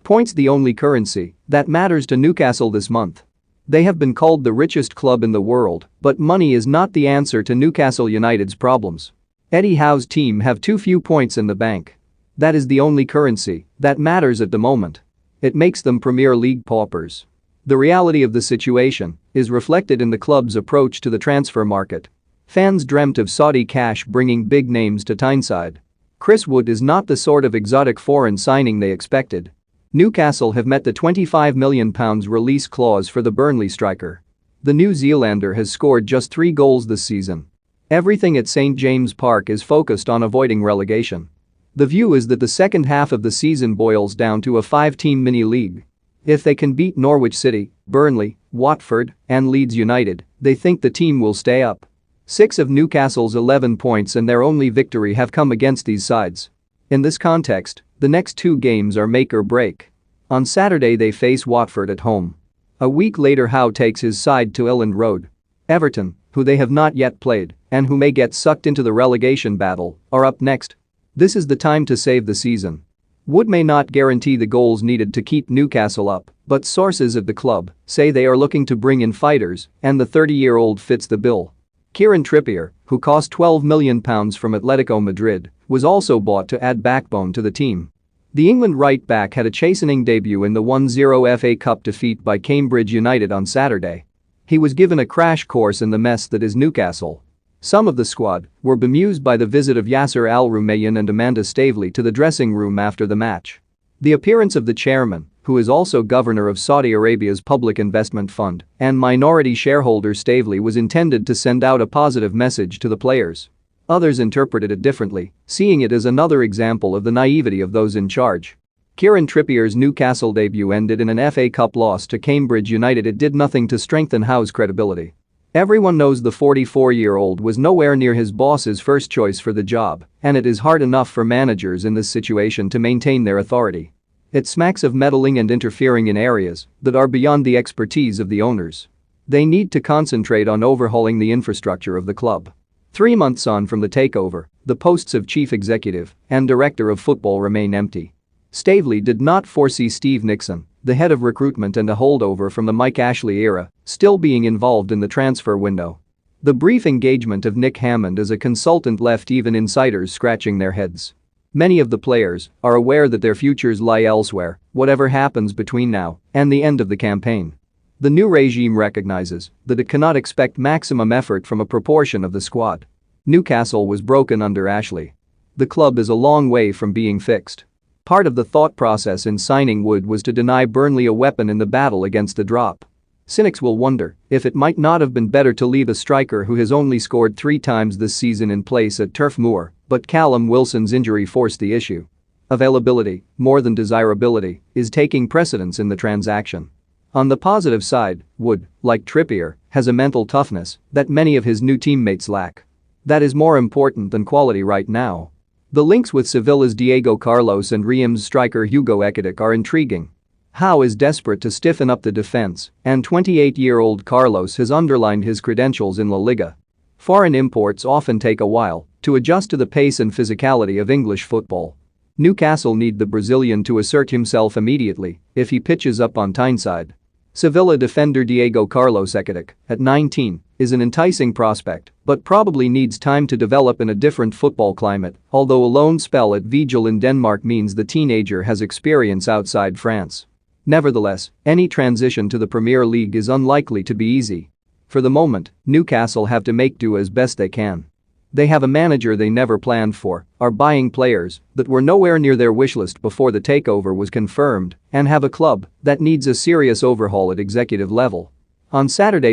Points the only currency that matters to Newcastle this month. They have been called the richest club in the world, but money is not the answer to Newcastle United's problems. Eddie Howe's team have too few points in the bank. That is the only currency that matters at the moment. It makes them Premier League paupers. The reality of the situation is reflected in the club's approach to the transfer market. Fans dreamt of Saudi cash bringing big names to Tyneside. Chris Wood is not the sort of exotic foreign signing they expected. Newcastle have met the £25 million release clause for the Burnley striker. The New Zealander has scored just 3 goals this season. Everything at St James Park is focused on avoiding relegation. The view is that the second half of the season boils down to a 5-team mini-league. If they can beat Norwich City, Burnley, Watford, and Leeds United, they think the team will stay up. 6 of Newcastle's 11 points and their only victory have come against these sides. In this context, the next 2 games are make or break. On Saturday they face Watford at home. A week later Howe takes his side to Elland Road. Everton, who they have not yet played and who may get sucked into the relegation battle, are up next. This is the time to save the season. Wood may not guarantee the goals needed to keep Newcastle up, but sources at the club say they are looking to bring in fighters, and the 30-year-old fits the bill. Kieran Trippier, who cost £12 million from Atletico Madrid, was also bought to add backbone to the team. The England right-back had a chastening debut in the 1-0 FA Cup defeat by Cambridge United on Saturday. He was given a crash course in the mess that is Newcastle. Some of the squad were bemused by the visit of Yasser Al-Rumayyan and Amanda Stavely to the dressing room after the match. The appearance of the chairman, who is also governor of Saudi Arabia's Public Investment Fund, and minority shareholder Stavely was intended to send out a positive message to the players. Others interpreted it differently, seeing it as another example of the naivety of those in charge. Kieran Trippier's Newcastle debut ended in an FA Cup loss to Cambridge United. It did nothing to strengthen Howe's credibility. Everyone knows the 44-year-old was nowhere near his boss's first choice for the job, and it is hard enough for managers in this situation to maintain their authority. It smacks of meddling and interfering in areas that are beyond the expertise of the owners. They need to concentrate on overhauling the infrastructure of the club. 3 months on from the takeover, the posts of chief executive and director of football remain empty. Stavely did not foresee Steve Nixon, the head of recruitment and a holdover from the Mike Ashley era, still being involved in the transfer window. The brief engagement of Nick Hammond as a consultant left even insiders scratching their heads. Many of the players are aware that their futures lie elsewhere, whatever happens between now and the end of the campaign. The new regime recognizes that it cannot expect maximum effort from a proportion of the squad. Newcastle was broken under Ashley. The club is a long way from being fixed. Part of the thought process in signing Wood was to deny Burnley a weapon in the battle against the drop. Cynics will wonder if it might not have been better to leave a striker who has only scored 3 times this season in place at Turf Moor, but Callum Wilson's injury forced the issue. Availability, more than desirability, is taking precedence in the transaction. On the positive side, Wood, like Trippier, has a mental toughness that many of his new teammates lack. That is more important than quality right now. The links with Sevilla's Diego Carlos and Reims striker Hugo Ekitike are intriguing. Howe is desperate to stiffen up the defense, and 28-year-old Carlos has underlined his credentials in La Liga. Foreign imports often take a while to adjust to the pace and physicality of English football. Newcastle need the Brazilian to assert himself immediately if he pitches up on Tyneside. Sevilla defender Diego Carlos Ekitike, at 19, is an enticing prospect, but probably needs time to develop in a different football climate, although a loan spell at Vigel in Denmark means the teenager has experience outside France. Nevertheless, any transition to the Premier League is unlikely to be easy. For the moment, Newcastle have to make do as best they can. They have a manager they never planned for, are buying players that were nowhere near their wishlist before the takeover was confirmed, and have a club that needs a serious overhaul at executive level. On Saturday,